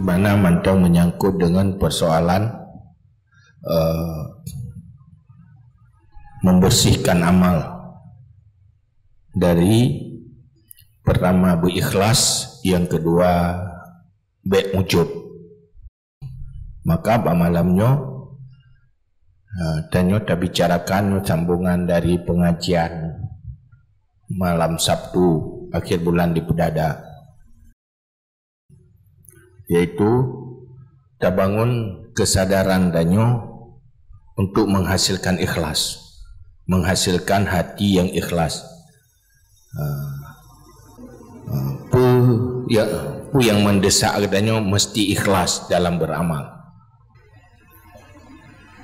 mana mantau menyangkut dengan persoalan membersihkan amal dari pertama berikhlas, yang kedua baik ujub. Maka pada malamnya tanya kita bicarakan sambungan dari pengajian malam Sabtu akhir bulan di Pedada, yaitu kita bangun kesadaran danyo untuk menghasilkan ikhlas, menghasilkan hati yang ikhlas. Yang mendesak danyo mesti ikhlas dalam beramal.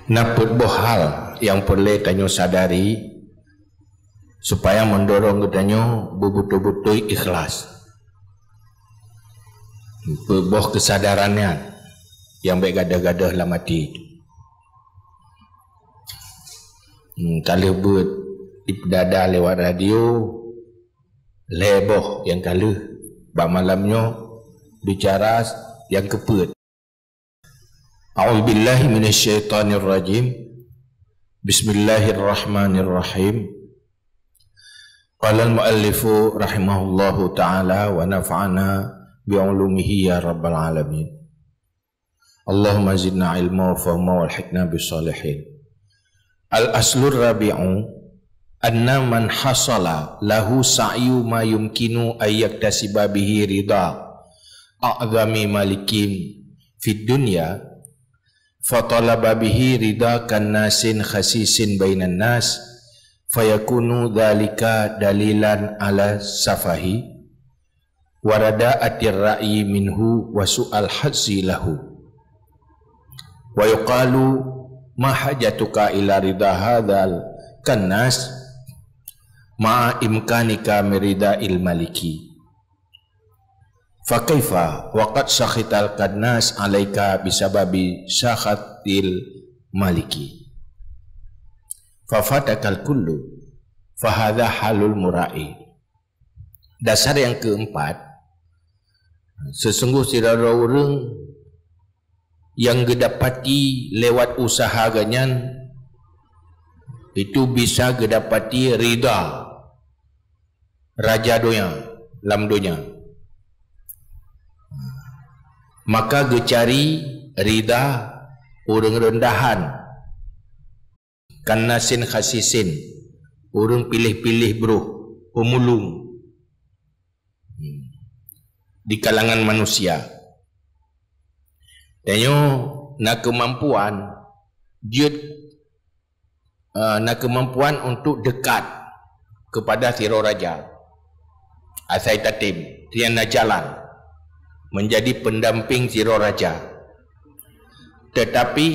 Nah, beberapa hal yang perlu danyo sadari supaya mendorong danyo betul-betul ikhlas. Beberapa kesadarannya yang baik gadah-gadah lah mati. Kalau buat Pedada lewat radio leboh yang kalau bak malamnya bicara yang keput. A'udzubillahi minasyaitonirrajim. Bismillahirrahmanirrahim. Qala al-muallifu rahimahullahu ta'ala wa nafa'ana bi'ulumihi ya rabbal alamin. Allahumma zidna ilma wa fahma wal hikna bisalihin. Al-aslur rabi'u anna man hasala lahu sa'yu ma yumkinu ayyaktasiba bihi ridha a'zami malikin fid dunya fatalaba bihi ridha kan nasin khasisin bainan nas fayakunu dhalika dalilan ala safahi warada atir ra'yi minhu wa su'al hadzi lahu wa yuqalu ma hajatuka ila ridha hadzal kan nas ma imkanika mirida il maliki fa kaifa waqad sakhital kadnas alaika bisababi sakhatil maliki fa fatakal kullu fa hadha halul murai. Dasar yang keempat, sesungguh sirara orang yang gedapati lewat usaha ganyan itu bisa gedapati ridha raja donya lam donya. Maka gecari ridha orang rendahan kanasin khasisin, orang pilih-pilih bro, pemulung di kalangan manusia. Tanya nak kemampuan dia nak kemampuan untuk dekat kepada siro raja asai tatim tiana jalan menjadi pendamping siro raja, tetapi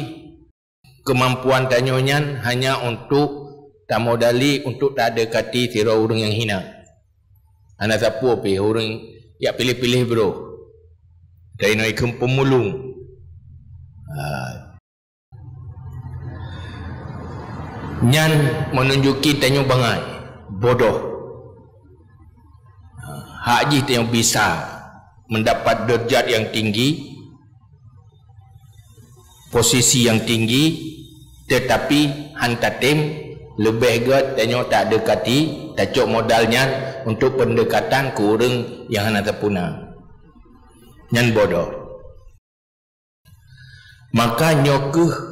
kemampuan tanyonya hanya untuk tak modali untuk tak dekati siro orang yang hina. Anak siapa orang ya pilih-pilih bro dari noikum pemulung. Nyan menunjuki tanyo bangai bodoh. Haji tanyo bisa mendapat derajat yang tinggi, posisi yang tinggi, tetapi hantatim lebih gat tanyo tak dekati, tak cok modalnya untuk pendekatan ke orang yang hana terpuna. Nyan bodoh. Maka nyokuh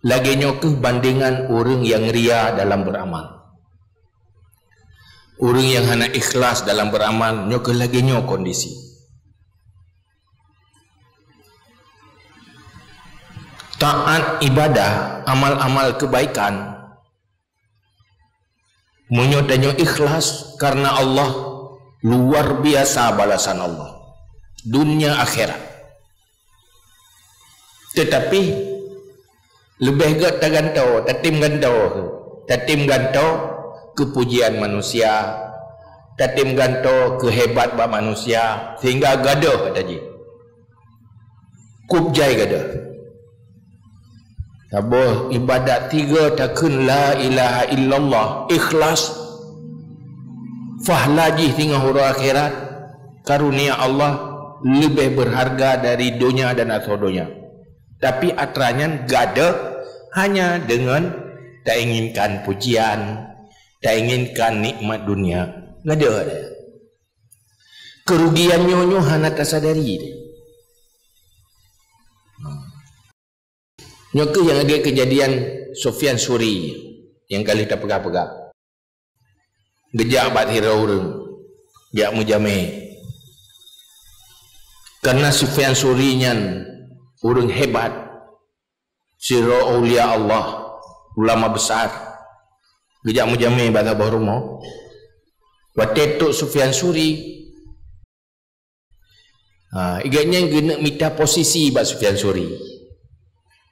lagi nyokuh bandingan orang yang ria dalam beramal. Orang yang hana ikhlas dalam beramal nyokuh lagi nyok kondisi. Taat ibadah, amal-amal kebaikan menyodanyo ikhlas karena Allah luar biasa balasan Allah dunia akhirat. Tetapi lebih gak tergantau, tatim gantau kepujian manusia, tatim gantau kehebat bak manusia sehingga gaduh kata ji. Kubjai gaduh. Tabuh ibadat tiga takun la ilaha illallah ikhlas fahlaji tinggal huru akhirat karunia Allah lebih berharga dari dunia dan akhirat dunia. Tapi atranya gada hanya dengan tak inginkan pujian, tak inginkan nikmat dunia. Gada ada. Kerugiannya nyo hana tersadari. Nyoke yang ada kejadian Sufyan Suri yang kali tak pegang-pegang. Gejak bat hira orang. Gejak mujameh. Karena Sufyan Suri nyan orang hebat. Sira aulia Allah, ulama besar. Gejak mujameh bata bahrumo. Watetuk Sufyan Suri. Igaknya gena minta posisi bat Sufyan Suri.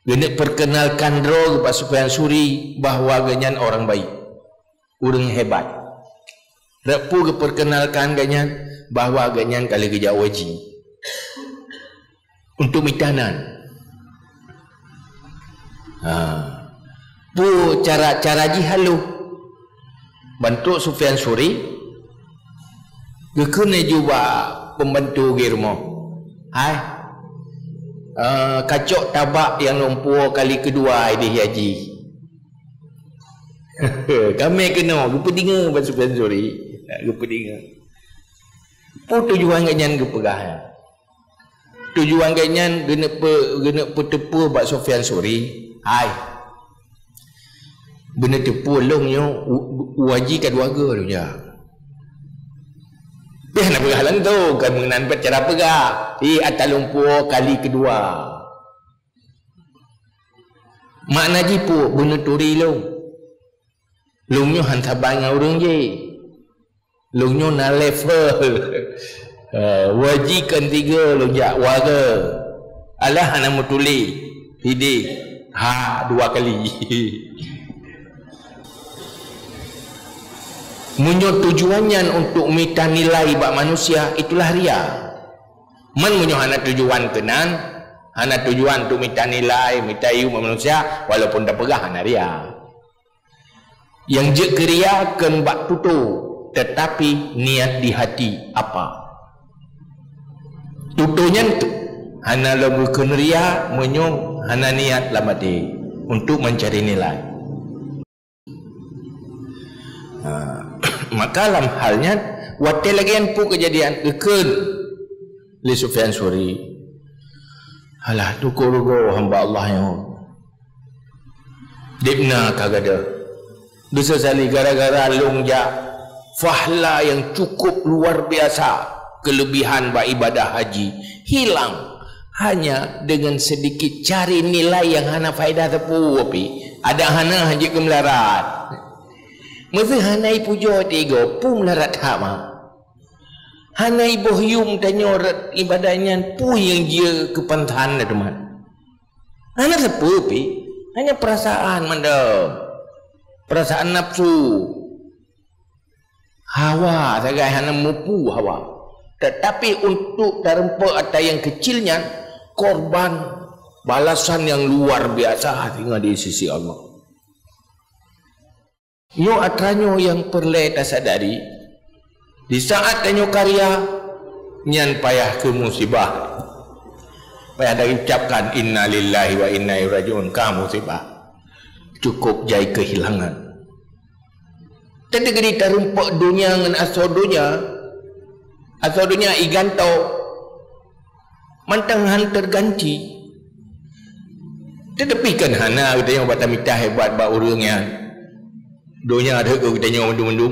Gena perkenalkan roh bat Sufyan Suri bahawa ganyan orang baik. Orang hebat. Rapu perkenalkan ganyan bahawa ganyan kali gejak wajib. Untuk mitanan. Bu cara jihalu bantu Sufyan Suri kena juga pembantu girmo. Hai kacok tabak yang lumpur kali kedua ini haji. Kami kena gupa dengar Pak Sufyan Suri. Gupa dengar. Pun tujuan ganyan gepegah. Tujuan ganyan gena petepu Pak Sufyan Suri. Hai. Benda tepu longnya wajib kat warga tu je. Dia nak pegah lang tu kan mengenai cara pegah. Atas lumpur kali kedua. Makna jipu benda turi long. Longnya hantar bangang orang je. Longnya na level. Wajib kan 3 lonjak warga. Alah anak mutuli. Hidi. 2 kali. Munyo tujuannya untuk minta nilai bak manusia itulah ria. Munyo hana tujuan kenan, hana tujuan untuk minta nilai, minta iu manusia walaupun dah pegah hana ria. Yang je keria kan bak tutu, tetapi niat di hati apa? Tutunya tu hana lagu ken ria, munyo hana niat lamati untuk mencari nilai. Maka dalam halnya waktu lagi yang pu kejadian ikut li Sufyan Suri. Alah tukur-tukur hamba Allah yang dibna kagada. Bisa sali gara-gara longja fahla yang cukup luar biasa, kelebihan ba ibadah haji hilang hanya dengan sedikit cari nilai yang hana faedah tepu api. Ada hana haji kemelarat. Masa hanai pujo tiga pun melarat hama. Hanai bohyum tanyor ibadahnya pun yang dia kepantahan teman. Hana sepupi, hanya perasaan manda. Perasaan nafsu. Hawa, sagai hana mupu hawa. Tetapi untuk terempak atau yang kecilnya korban balasan yang luar biasa tinggal di sisi Allah. Nyo atranyo yang perle tasadari di saat tanyo karya nyan payah ke musibah, payah dari ucapkan inna lillahi wa inna ilaihi rajiun ka musibah cukup jai kehilangan. Tadi gedi terumpak dunia dengan asal dunia iganto mantang han terganti. Tetapi kan hana kita yang bata mitah hebat ba urangnya. Dunia ada ke kita nyawa mendung-mendung.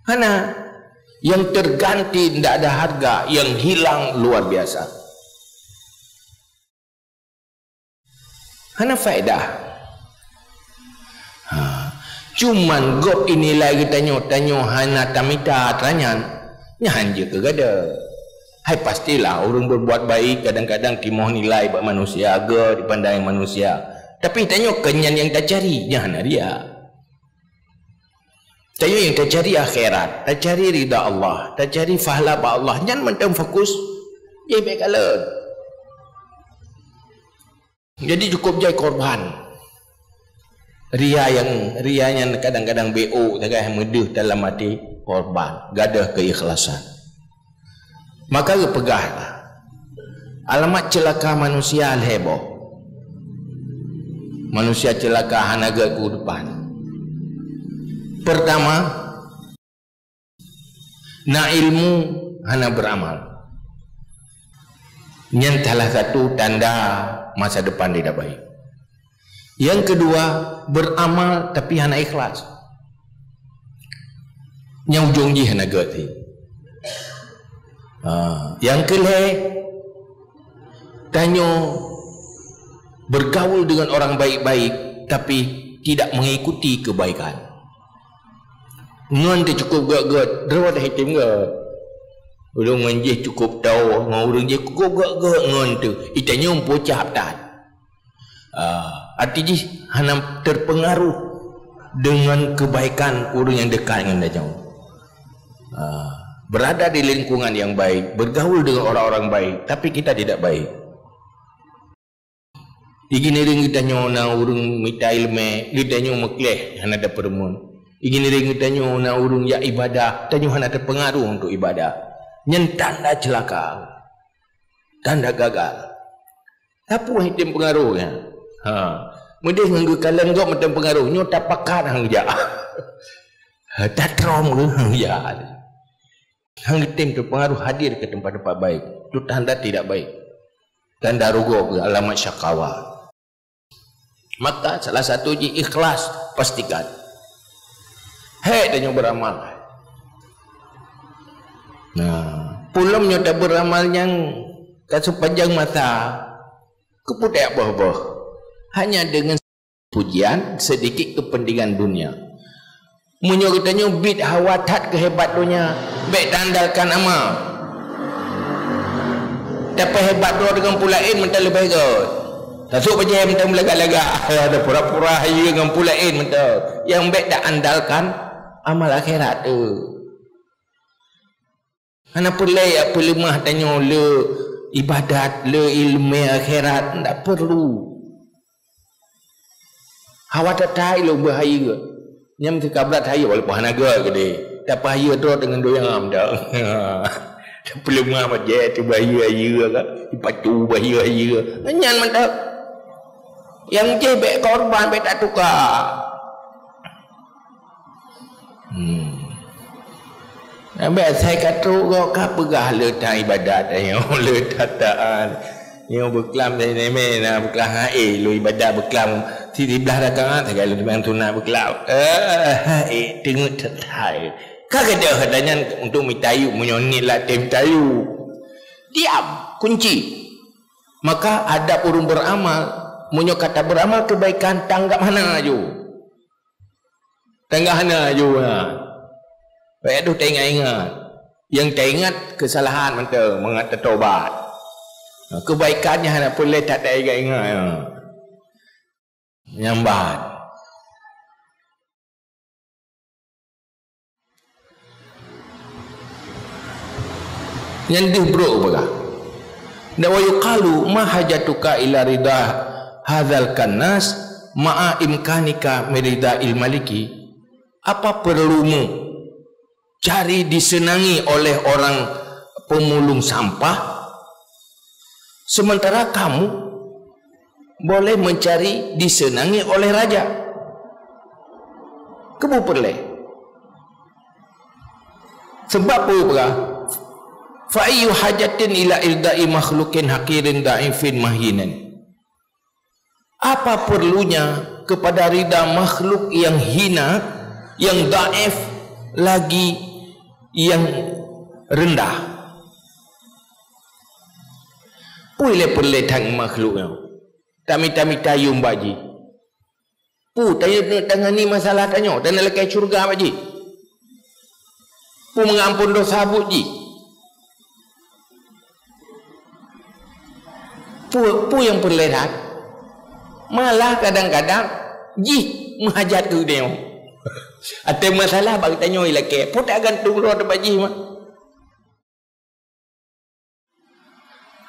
Hana yang terganti tidak ada harga, yang hilang luar biasa. Hana faedah. Cuman gop inilah kita tanyo hana tamita tranyan nyahan je ke gada. Hai pastilah orang berbuat baik kadang-kadang timoh nilai buat manusia aga dipandang manusia. Tapi tanyo kenyan yang tak cari nyahan dia. Tayo yang tak cari akhirat, tak cari ridha Allah, tak cari fahla ba Allah, jangan mentang fokus je baik kalah. Jadi cukup jai korban. Rianya kadang-kadang BO jaga medeh dalam hati korban, gadah keikhlasan. Maka pegahlah. Alamat celaka manusia heboh. Manusia celaka hanaga ke depan. Pertama, na ilmu hana beramal. Yang salah satu tanda masa depan tidak baik. Yang kedua, beramal tapi hana ikhlas. Yang ujung ji hana gerti. Yang kelima, tanya bergaul dengan orang baik-baik tapi tidak mengikuti kebaikan. Ngan tu cukup gak-gak, draw dah hitam gak. Ulung menjih cukup tahu, ngurung je cukup gak-gak ngan tu. Itanya umpocap tak. Artinya hana terpengaruh dengan kebaikan orang yang dekat dengan dia jauh. Berada di lingkungan yang baik, bergaul dengan orang-orang baik, tapi kita tidak baik. Igini ring kita nyona urung mita ilmu, kita nyonya mekleh hana ada permun. Igini ring kita nyona urung ya ibadah, kita nyonya hana terpengaruh untuk ibadah. Nyen tanda celaka, tanda gagal. Apa hitam pengaruhnya? Mending nganggo kalan gok macam pengaruh, nyo tapakan hang ja. Tatrom ke hang ja. Hang hitam terpengaruh hadir ke tempat-tempat baik. Itu tanda tidak baik. Tanda rugo ke alamat syakawa. Maka salah satu je ikhlas pastikan. Hei dan nyo beramal. Nah, pulang nyo tak beramal yang sepanjang mata keputek bah-bah. Hanya dengan pujian sedikit kepentingan dunia. Munyo kitanya bid hawatat kehebat dunia, baik tandalkan amal. Tapi hebat doa dengan pulain mentah lebih baik. Tasuk baca mentah lega-lega. Ada pura-pura hayu dengan pulain mentah. Yang baik tak andalkan amal akhirat tu. Ana pulai apa lemah tanya le ibadat, le ilmu akhirat tak perlu. Hawa tak lo bahaya. Nyam tu kabrat hayu walaupun hanaga gede. Tak bahaya tu dengan doyang dah. Tak perlu ngam aja tu bahaya kan. Dipatu bahaya. Nyan mantap. Yang jebek korban bet tak tukar. Ambil saya kata kau kah pegah letak ibadat yang letak taan. Yang berkelam dari nemen nak berkelam lu ibadah berkelam di belah dagang tak kalau memang tu nak berkelam tengok tertai kagak ada katanya untuk mitayu menyonit lah tem tayu diam kunci. Maka ada urung beramal munyo kata beramal kebaikan tanggap hana aju tanggap hana aju baik tu ingat yang tak ingat kesalahan mantap mengata taubat. Kebaikannya hanya boleh tak ada ingat. Nyambat. Yang dibro apa? Dawa yuqalu ma hajatuka ila ridha hadzal kannas ma'a imkanika merida ilmaliki. Apa perlumu cari disenangi oleh orang pemulung sampah sementara kamu boleh mencari disenangi oleh raja? Kamu perleh. Sebab apa? Fa ayyu hajatin ila irda'i makhlukin hakirin da'ifin mahinin. Apa perlunya kepada rida makhluk yang hina, yang daif, lagi yang rendah? Boleh perleh tang makhluk yang tami-tami tayum baji. Tanya tangani masalah tanya, dan lekai syurga baji. Mengampun dosa buji. Yang perleh tak. Malah kadang-kadang menghajat ke dia. Ada masalah bagi tanya lekai. Tak gantung luar baji mah.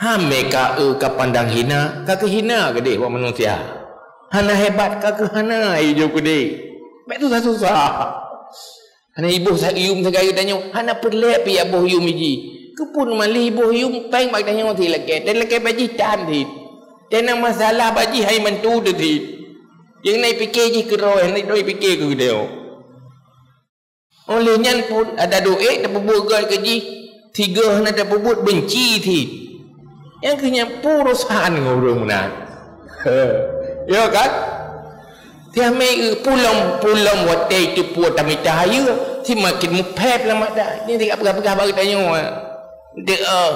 Mereka ke pandang hina, kaki hina ke dia buat manusia. Hana hebat kaki hana hidup ke dia. Baik tu susah. Hana ibu saya ium segala tanya, hana perlep ya boh ium iji. Kepun malih boh yung peng bak tanya ti leke. Dan leke baji tan ti. Dan masalah baji hai mentu tu ti. Yang naik fikir je keroi, naik doi fikir ke dia. Oleh nyan pun ada duit, ada pebut gaji 3 ada pebut benci ti. Yang kena purusan ngurung nak. Ya kan? Dia mai pulang watai tu puat kami cahaya, si makin mupep lah mak dah. Ni tak apa-apa bagi tanya. Dia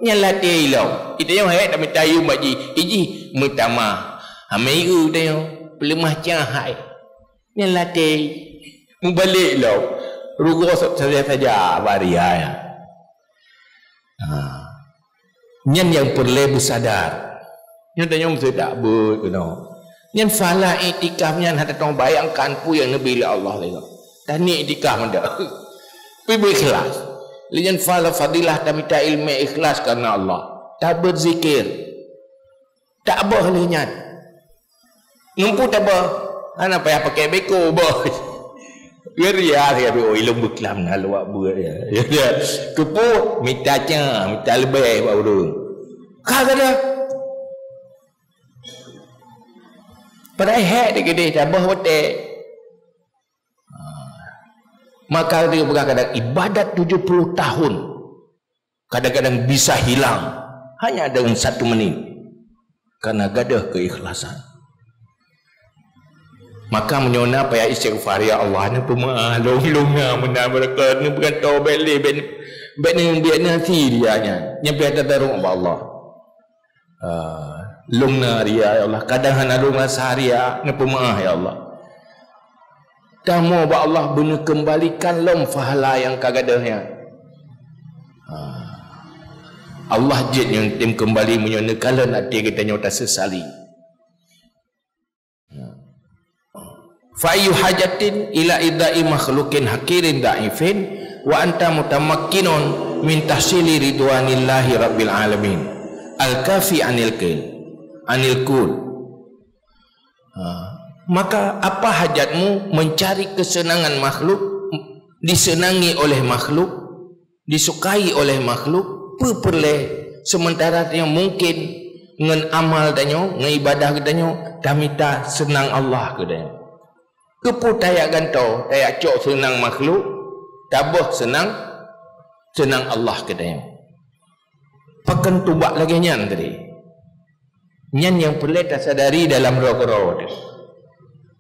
nyala dia lo. Kita yang hai kami cahaya mak ji. Iji mutama. Amai dia pelemah cahai. Nyala dia. Mubalik lo. Rugo saja baria. Nyan yang perlu bersadar. Nyan tanya mesti tak ber, Nyan fala itikaf nyan ada tong bayangkan pu yang nabi Allah lego. Dan ni itikaf mendak. Pi ikhlas. Nyan fala fadilah tamita ilmu ikhlas karena Allah. Tak berzikir. Tak bah le nyan. Numpu tak bah. Ana payah pakai beko bah. Geria dia oh ilmu beklam nak luak buat dia. Ya. Kepu minta lebih buat urung. Kagak dia. Pada hak dia gede dah hotel. Maka dia kadang ibadat 70 tahun. Kadang-kadang bisa hilang hanya dengan 1 menit. Karena gadah keikhlasan. Maka menyona payah istighfar ya Allah ni pemaaf long-longa mena mereka ni bukan taubat le ben ni biar nanti dia nya nyampe tadarung Allah. Lungna ria ya Allah kadang hana lunga saharia ni pemaaf ya Allah. Kamu ba Allah benar kembalikan lom fahala yang kagadahnya. Allah jid yang tim kembali menyona kalau nak dia kita nyota sesali. Fa ayu hajatin ila idai makhlukin hakirin da'ifin wa anta mutamakkinun min tahsili ridwanillahi rabbil alamin al-kafi anil kul. Maka apa hajatmu mencari kesenangan makhluk, disenangi oleh makhluk, disukai oleh makhluk, perleh sementara yang mungkin ngan amal danyo, ngan ibadah danyo, tamita senang Allah kedanya. Kepu tayak gantau, tayak cok senang makhluk, tabah senang Allah kedanya. Pakan tubak lagi nyan tadi. Nyan yang perlu tak sadari dalam roh-roh tu.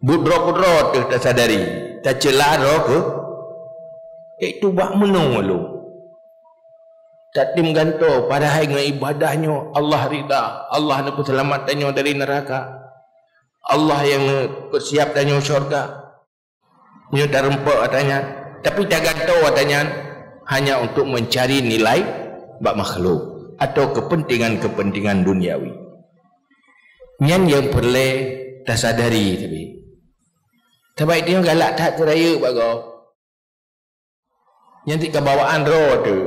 Budro-budro tu tak sadari. Tak celah roh ke. Tubak menung lu. Tak tim gantau pada hari dengan ibadahnya Allah rida. Allah nak keselamatannya dari neraka. Allah yang bersiap tanya syurga. Punya tak rempak katanya. Tapi tak gantau katanya. Hanya untuk mencari nilai bak makhluk. Atau kepentingan-kepentingan duniawi. Nyan yang perlu tak sadari tapi. Tapi dia galak tak teraya bago. Yang tik kebawaan roh tu.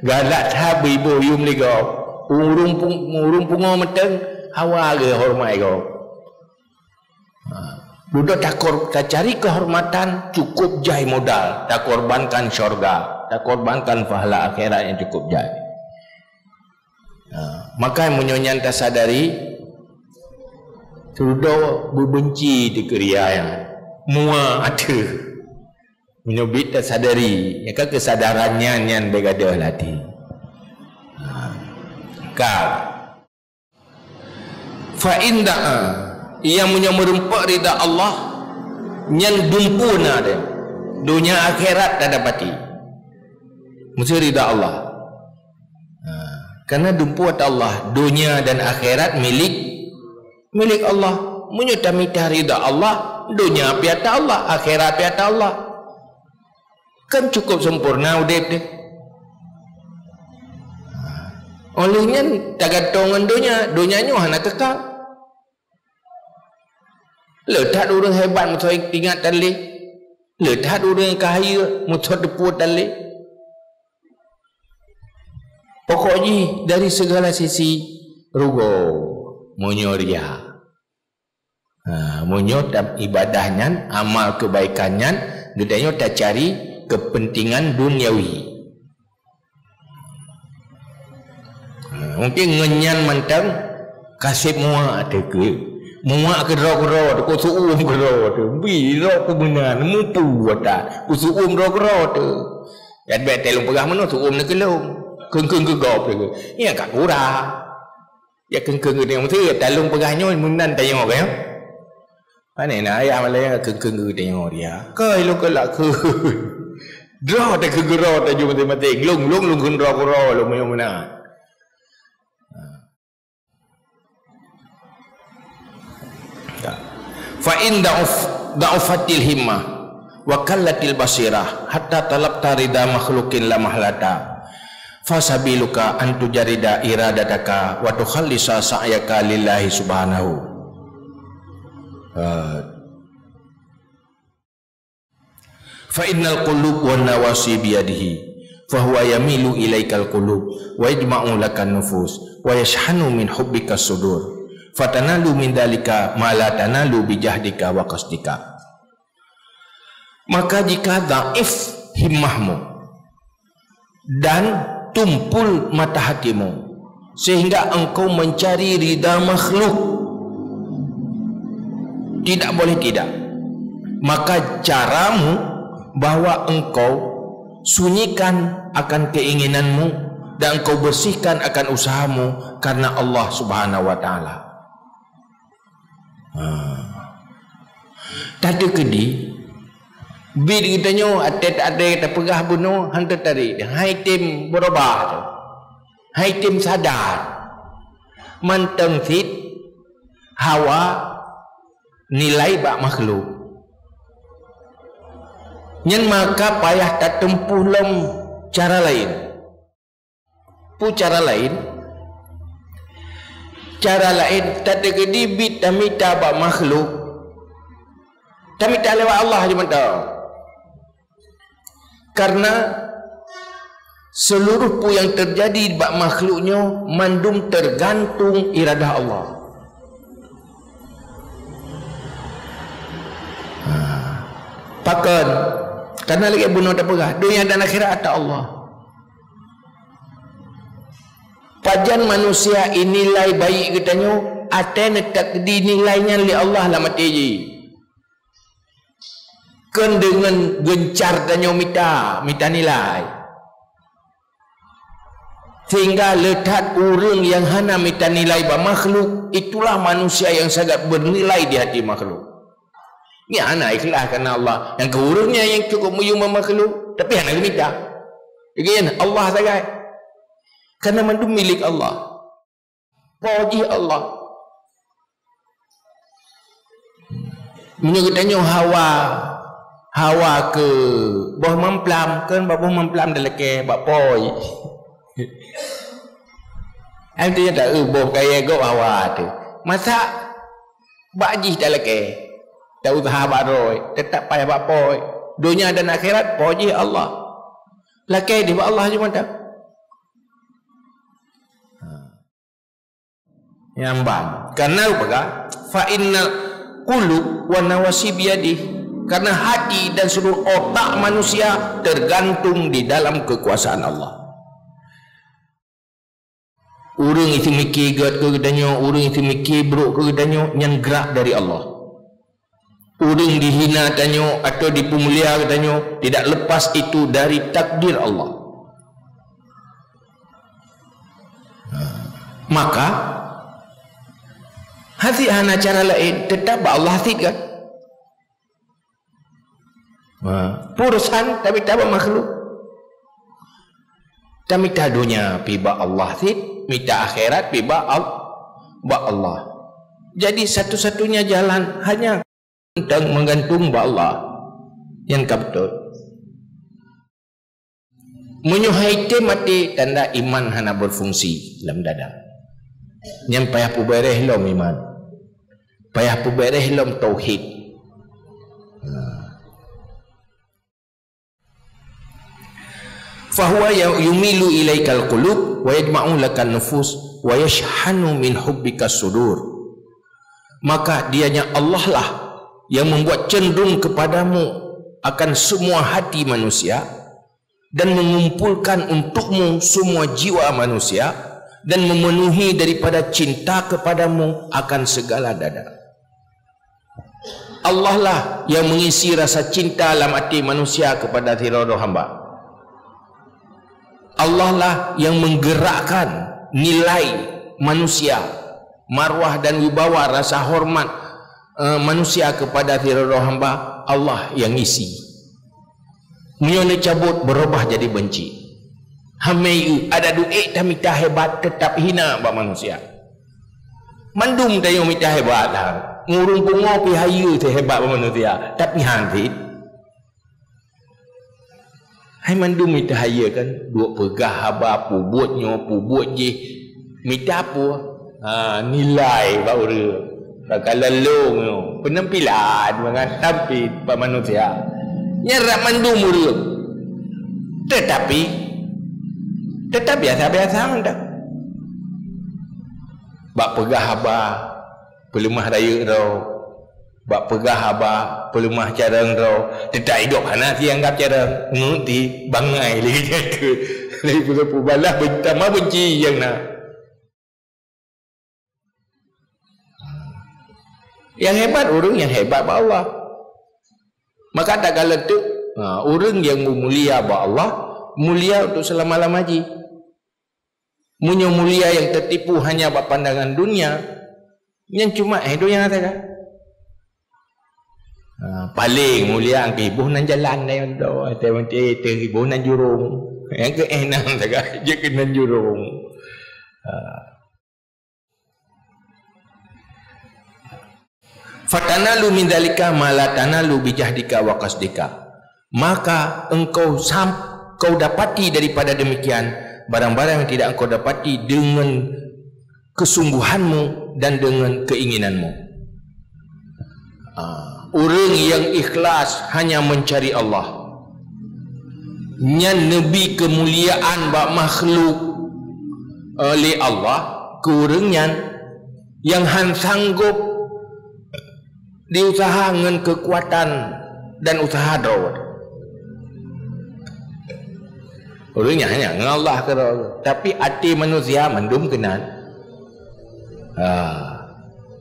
Galak tak ibu yum li go. Urung pungo meteng hawa ke hormat go. Duduk tak cari kehormatan cukup jai modal, tak korbankan syurga, tak korbankan pahala akhirat yang cukup jai. Maka yang menyonyan tak sadari sudah berbenci di keria mua ada menyobit tak sadari ya kan kesadarannya yang begadah lati kau fa inda yang merempak rida Allah yang dumpuna dia dunia akhirat tak dapati mesti rida Allah karena dumpu Allah dunia dan akhirat milik Allah menyutamita rida Allah dunia piata Allah akhirat piata Allah kan cukup sempurna udip dia olehnya tak gantungan dunia hanya kekal. Letak orang hebat musuh ingat tali. Letak orang yang kaya musuh deput tali. Pokoknya dari segala sisi rugo monyoria. Monyo ibadahnya, amal kebaikannya, gedanya tak cari kepentingan duniawi. Mungkin ngenyan mantang kasih muak ada ke. Muak ke roh-roh tu, kusuum ke roh tu. Bila kebenaran, mupu ada. Kusuum roh-roh tu. Dan biar telung pegah mana, suum nak kelung. Keng-keng ke gop tu. Ya kat kurang. Ya keng-keng ke tengok. Maksudnya telung pegahnya, menan tengok kan. Mana nak ayah malaya keng-keng ke tengok dia. Kau elok kelak ke. Draw tak ke roh tak jumpa mati. Lung keng roh-roh lu mana. Fa in da'ufatil himmah wa kallatil basirah hatta talabta rida makhlukin la mahlata fasabiluka an tujarida iradataka wa tukhallisa sa'yaka lillahi subhanahu. Fa innal qulub wan nawasi biyadihi fa huwa yamilu ilaikal qulub wa yajma'u lakan nufus wa yashhanu min hubbika sudur fatanalu min dalika ma la tanalu bijahdika wa qasdika. Maka jika dhaif himmahmu dan tumpul mata hatimu sehingga engkau mencari ridha makhluk, tidak boleh tidak, maka caramu bahwa engkau sunyikan akan keinginanmu dan engkau bersihkan akan usahamu karena Allah Subhanahu wa taala. Tadi kedi bil kitanya ada kita pegah bunuh hantar tadi hai tim berubah tu, hai tim sadar manteng fit hawa nilai bak makhluk nyen maka payah tak tempuh lom cara lain tak ada kedi bit tamita bak makhluk tamita lewat Allah je mantau. Karena seluruh pu yang terjadi bak makhluknya mandum tergantung iradah Allah. Pakan karena lagi bunuh tak pegah dunia dan akhirat atas Allah. Pajan manusia nilai baik katanya ada tak dinilainya oleh Allah lah mati je. Kan dengan gencar tanya minta nilai sehingga letak orang yang hana minta nilai bah makhluk, itulah manusia yang sangat bernilai di hati makhluk. Ni anak ikhlas kerana Allah yang keurangnya yang cukup menyuma makhluk tapi anak minta again Allah sangat kerana mandu milik Allah, puji Allah. Menyebutnya hawa ke boh memplam kan boh memplam deleke bak poi antu tak boh kaya go hawa tu masa baji deleke tak usaha bak roy tetap payah bak poi dunia dan akhirat puji Allah laki di bak Allah je mantap nyambang karena apa fa innal qulub wa nawasi biyadihi. Karena hati dan seluruh otak manusia tergantung di dalam kekuasaan Allah. Orang itu mikir gad ke gedanya, orang itu mikir buruk ke gedanya, yang gerak dari Allah. Orang dihina tanya atau dipemulia katanya, tidak lepas itu dari takdir Allah. Maka hati hana cara lain tetap Allah hati kan. Purusan tapi tak makhluk. Tak minta dunia piba Allah sit, minta akhirat piba Allah. Jadi satu-satunya jalan hanya tentang menggantung ba Allah yang betul. Menyuhai mati tanda iman hana berfungsi dalam dada. Yang payah pubereh lom iman, payah pubereh lom tauhid. Fahuwa yumilu ilaikal qulub wa yajma'u lakan nufus wa yashhanu min hubbika sudur. Maka dianya Allah lah yang membuat cenderung kepadamu akan semua hati manusia dan mengumpulkan untukmu semua jiwa manusia dan memenuhi daripada cinta kepadamu akan segala dada. Allah lah yang mengisi rasa cinta dalam hati manusia kepada tiada hamba. Allah lah yang menggerakkan nilai manusia, marwah dan wibawa, rasa hormat manusia kepada tiada hamba. Allah yang isi. Menyono cabut berubah jadi benci. Hamai ada duit dah minta hebat tetap hina bak manusia. Mandum tayo minta hebat dah. Ngurung bunga pi hayu tu hebat bak manusia. Tapi hantit. Hai mandum minta haya kan duk pegah haba pu buatnya pu buat je. Minta apa? Nilai bak urang. Kalau long penampilan mengatap bak manusia. Nyerap mandum urang. Tetapi biasa-biasa anda. Bak pegah haba pelemah raya rau. Bak pegah haba pelemah carang rau. Tidak hidup hana si anggap carang. Ngerti bangai lagi jaga. Lagi pula balah bertama benci yang nak. Yang hebat orang yang hebat bak Allah. Maka tak kala tu orang yang mulia bak Allah mulia untuk selama-lama haji. Munyo mulia yang tertipu hanya bak pandangan dunia yang cuma hidup yang ada kan. Paling mulia ang ibu nan jalan na yun do. Ate ibu nan jurong. Yang ke enang taga je ke nan jurong. Fatanalu min dzalika ma la tanalu bi jahdika wa qasdika. Maka kau dapati daripada demikian barang-barang yang tidak engkau dapati dengan kesungguhanmu dan dengan keinginanmu. Orang yang ikhlas hanya mencari Allah. Nyan nabi kemuliaan bak makhluk oleh Allah keurangnya yang han sanggup diusaha dengan kekuatan dan usaha dawat. Orangnya hanya dengan Allah kerana. Tapi hati manusia mendum kenan.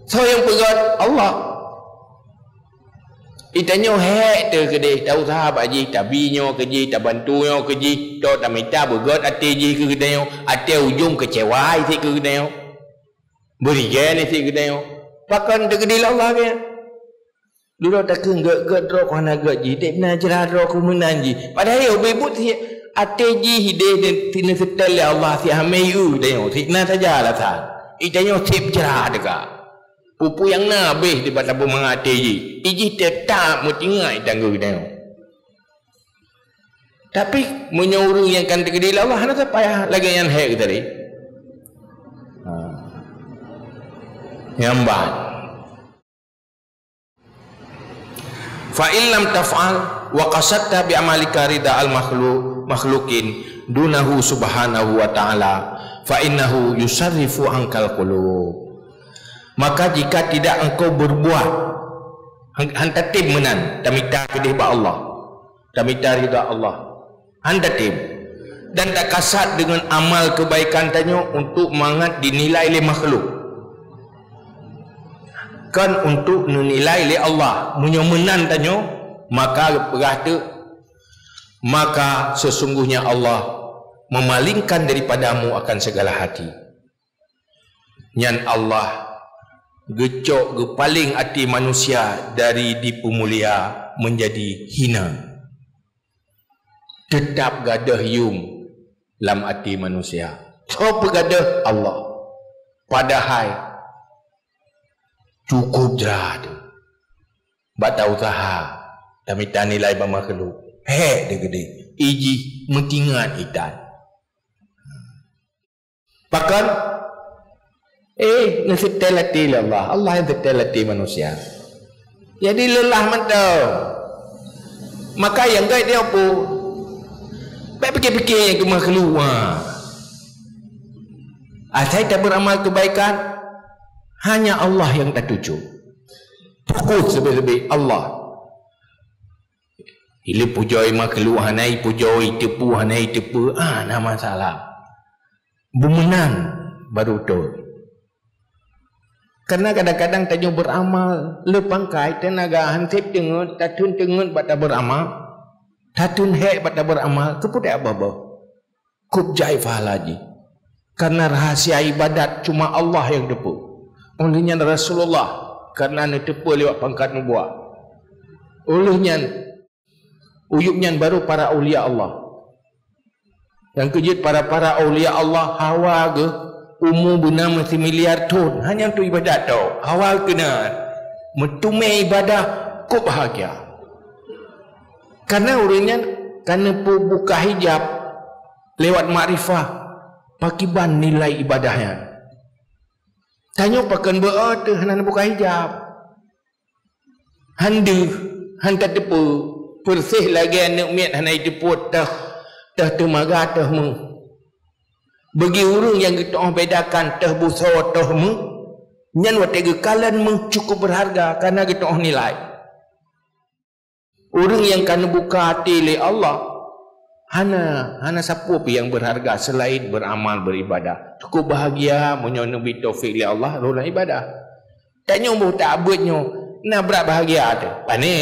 So yang pegat Allah. Itanya hek tu kedai. Tak usaha baji. Tabinya keji. Tak bantunya keji. Tak minta begat hati je ke kedai. Hati ujung kecewa isi ke kedai. Berikan isi kedai. Pakan tu kedai Allah ke. Dulu tak kenggat-gat rok kena gaji. Tak pernah cerah rok kemunan je. Padahal ibu si ateji hideh dan tina setel Allah si hamayu tengok sikna sajalah sah. Itanya sip cerah dekat. Pupu yang nabih di bata pemang ateji. Iji tetap mutingai tangguh tengok. Tapi menyuruh yang kan terkedil Allah hana payah lagi yang hek tadi. Nyambat. Fa illam taf'al wa qasadta bi amalika rida al makhluqin dunahu subhanahu wa ta'ala fa innahu yusarrifu ankal qulub. Maka jika tidak engkau berbuat hantatib menan tamita kedih ba Allah tamita rida Allah hantatib dan tak kasat dengan amal kebaikan tanya untuk mangat dinilai oleh makhluk kan untuk menilai oleh Allah menyomenan tanya maka berkata maka sesungguhnya Allah memalingkan daripadamu akan segala hati. Nyan Allah gecok gepaling hati manusia dari dipemulia menjadi hina. Tetap gadah yung dalam hati manusia. So pegadah Allah. Padahal cukup jerah tu. Bata usaha. Tapi tak nilai bermakhluk. Hek dia gede. Iji mentingat itan. Bahkan ngesetel hati Allah. Allah yang setel hati manusia. Jadi lelah mentau. Maka yang gaib dia apa? Baik fikir-fikir yang kemah keluar. Saya tak beramal kebaikan. Hanya Allah yang tak tuju. Fokus lebih-lebih Allah. Bila pujoi makhluk hanai pujoi tepu hanai tepu. Nah masalah. Bumenan baru betul. Karena kadang-kadang tanya beramal lepangkai tenaga hansip dengar tatun dengar bata beramal tatun hek bata beramal kepada apa kup jai fahalaji. Karena rahasia ibadat cuma Allah yang depu. Olehnya Rasulullah karena netepu lewat pangkat nubuah. Olehnya uyuknya baru para aulia Allah. Yang kejut para aulia Allah hawa ke umur benar masih miliar ton hanya untuk ibadat tau. Hawa kena metume ibadah kau bahagia. Karena orangnya karena buka hijab lewat makrifah pakiban nilai ibadahnya. Tanya pakan berada hana buka hijab. Handa tepu bersih lagi anak miat hana tepu dah temaga dah mu. Bagi orang yang kita bedakan tah busa tah mu nyan watega kalan mu cukup berharga karena kita nilai. Orang yang kana buka hati li Allah hana siapa pi yang berharga selain beramal beribadah. Cukup bahagia munyo nabi taufik li Allah rolah ibadah. Tanya mu tak abutnyo nabrak bahagia tu. Pane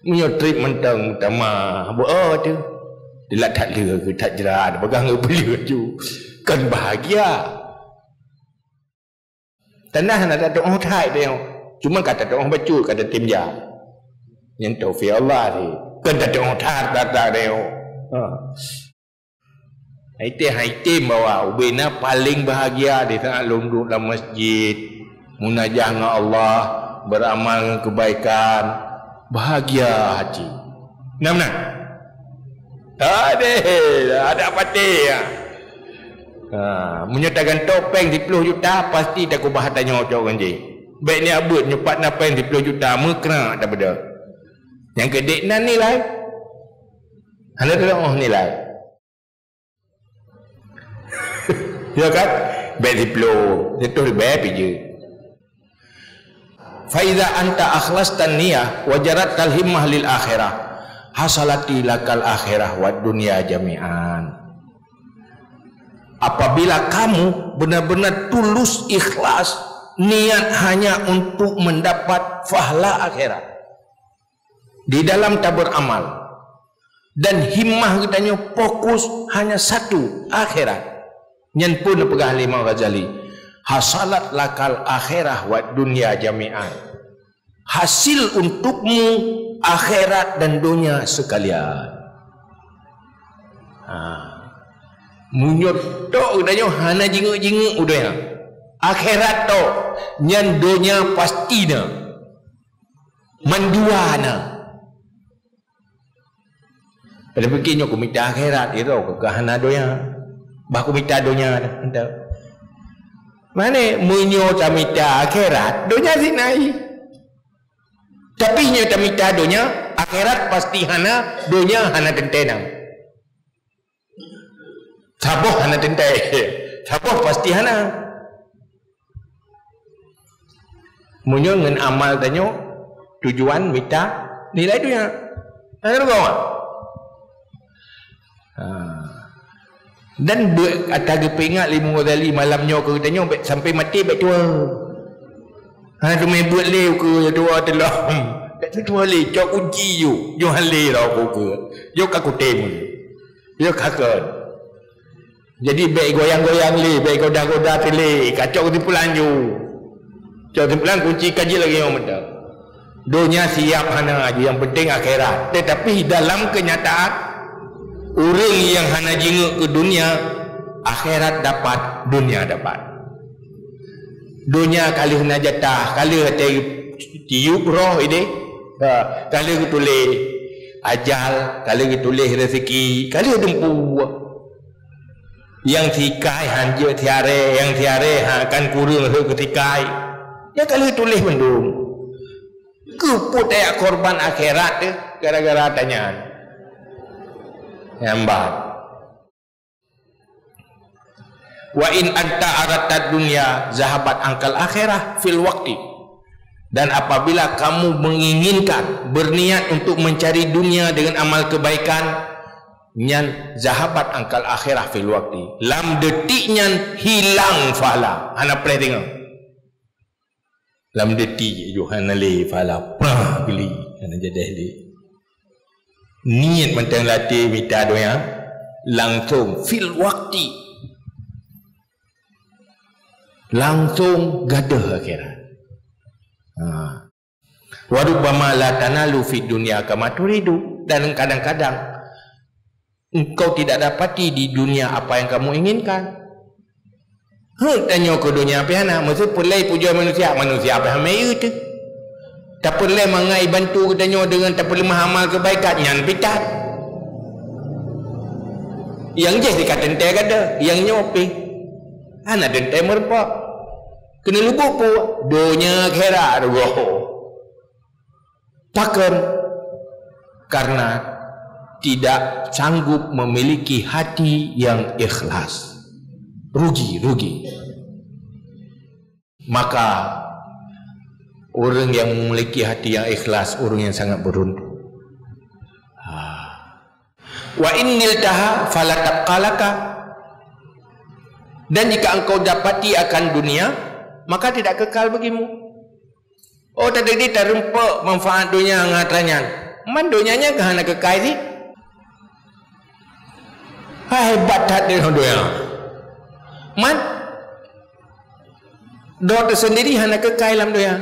munyo trip mentang utama tu. Dia tak lera ke tak jerat pegang beli baju kan bahagia. Tanah nak ada orang thai dia. Cuma kata orang baca kata tim ja. Yang taufik Allah ni. Kan tak ada orang thai tak dia. Haiti bawa ubena paling bahagia di saat lungguh dalam masjid, munajah dengan Allah, beramal dengan kebaikan, bahagia hati. Nak. Ada pati ya. Menyatakan topeng 10 juta pasti tak kubah tanya orang je. Baik ni abut nyepat napeng 10 juta mekena tak beda. Yang kedek nan nilai. Hana tolong nilai. Ya kan? Baik 10. Itu lebih je. Fa iza anta akhlastan niyah wajarat kal himmah lil akhirah. Hasalati lakal akhirah wa dunia jami'an. Apabila kamu benar-benar tulus ikhlas niat hanya untuk mendapat pahala akhirat di dalam tabur amal dan himmah katanya fokus hanya satu akhirat. Nyen pun pegah Imam Ghazali hasalat lakal akhirah wa dunia jami'an. Hasil untukmu akhirat dan dunia sekalian. Munyot tok udahnya hana jinguk-jinguk udahnya. Akhirat tok nyan dunia pastina. Manduana. Pada begini aku minta akhirat itu ke hana dunia. Bah aku minta dunia dah. Mana munyot minta akhirat dunia sinai. Tapi nya tamita dunia akhirat pasti hana dunia hana tentenang. Saboh hana tentai. Saboh pasti hana. Munyo ngan amal tanyo tujuan mita nilai dunia. Hana kawan. Dan atagi peingat Imam Ghazali malamnya ke tanyo sampai mati baik tua. Ada main buat lew ke dua telah. Tak tua le, jauh uji you. Yo hale lah aku ke. Yo kaku temu. Yo kakak. Jadi baik goyang-goyang le, baik goda-goda le, kacau timpulan you. Kacau timpulan kunci kaji lagi yang muda. Dunia siap hana aja yang penting akhirat. Tetapi dalam kenyataan orang yang hana jinguk ke dunia, akhirat dapat, dunia dapat. Dunia kali hena jatah, kali hati tiup roh ini, kali tulis ajal, kali tulis rezeki, kali dempu. Yang tikai hanja tiare, yang tiare akan kurung ketikai. Ya kali tulis mendung. Kuput ayak korban akhirat gara-gara tanyaan. Nyambat. Wa in anta aratat dunya zahabat angkal akhirah fil waqti. Dan apabila kamu menginginkan berniat untuk mencari dunia dengan amal kebaikan, nyan zahabat angkal akhirah fil waqti, lam detik nyan hilang fala. Ana play tengok lam detik Yohana le fala pah geli ana jadah le niat mentang latih mita doya langsung fil waqti, langsung gadah akhirat. Wa rubbama la tanalu fid dunya kama turidu, dan kadang-kadang engkau tidak dapati di dunia apa yang kamu inginkan. Tanya ke dunia apa nak? Mesti pelai puja manusia apa yang mai itu. Tak pelai mangai bantu tanya dengan tak pelai amal kebaikan nyan pitat. Yang je dikata ente kada, yang nyopi. Ana dente merpa. Kena lubuk pu dunia akhirat roh. Takkan karena tidak sanggup memiliki hati yang ikhlas. Rugi. Maka orang yang memiliki hati yang ikhlas, orang yang sangat beruntung. Wa innil taha falatabqalaka, dan jika engkau dapati akan dunia, maka tidak kekal bagimu. Oh tadi tak rempak manfaat dunia ngatranyan. Man dunianya ke hana kekal ni? Hebat hati dunia. Man doa tersendiri hana kekal dalam dunia.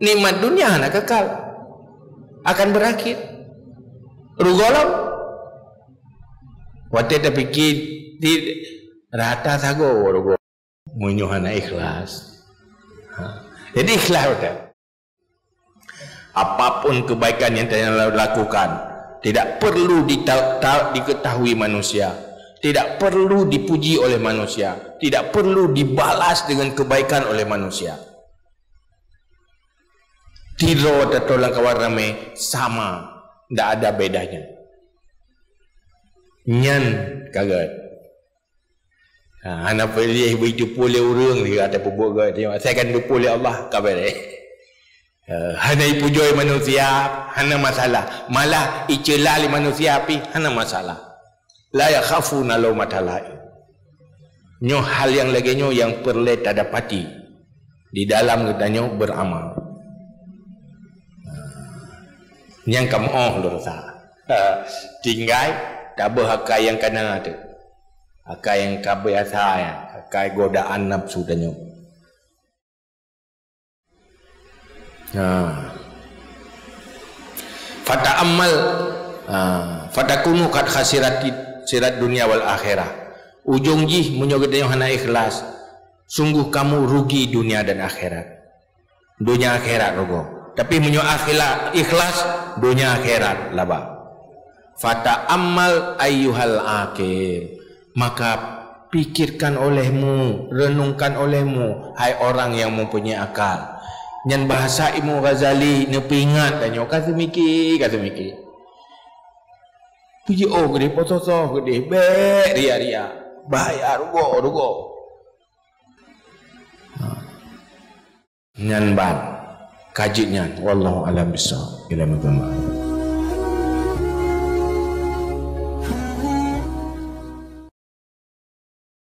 Nikmat dunia hana kekal, akan berakhir. Rugolam. Waktu kita fikir di rata sago rugo. Munyo hana ikhlas. Jadi ikhlas betul. Apapun kebaikan yang telah lakukan tidak perlu diketahui manusia, tidak perlu dipuji oleh manusia, tidak perlu dibalas dengan kebaikan oleh manusia. Tiro atau kawan ramai sama, tidak ada bedanya. Nyan kaget. Anak pilih itu boleh urung dia ada pebuk dia. Saya akan boleh Allah kabar. Hana ipujoi manusia hana masalah, malah icelali manusia api hana masalah. La yakhafuna laumata laim. Nyo hal yang lagi nyo yang perlu tak dapati di dalam katanya beramal. Yang kamu dosa. Tinggal tak berhakai yang kena tu. Hakai yang kebiasa ya, hakai godaan nafsu tanya. Fata'ammal fatakunu kat khasirat dunia wal akhirah. Ujung jih menyogednya hana ikhlas. Sungguh kamu rugi dunia dan akhirat. Dunia akhirat rogo. Tapi menyo akhirat ikhlas dunia akhirat laba. Fata'ammal ayyuhal akil. Maka pikirkan olehmu, renungkan olehmu, hai orang yang mempunyai akal. Nyan bahasa Imam Ghazali nepingat danyo kasi mikir. Puji gede potoso gede be ria bahaya rugo. Nyan ban kajinya wallahu alam bisawab ila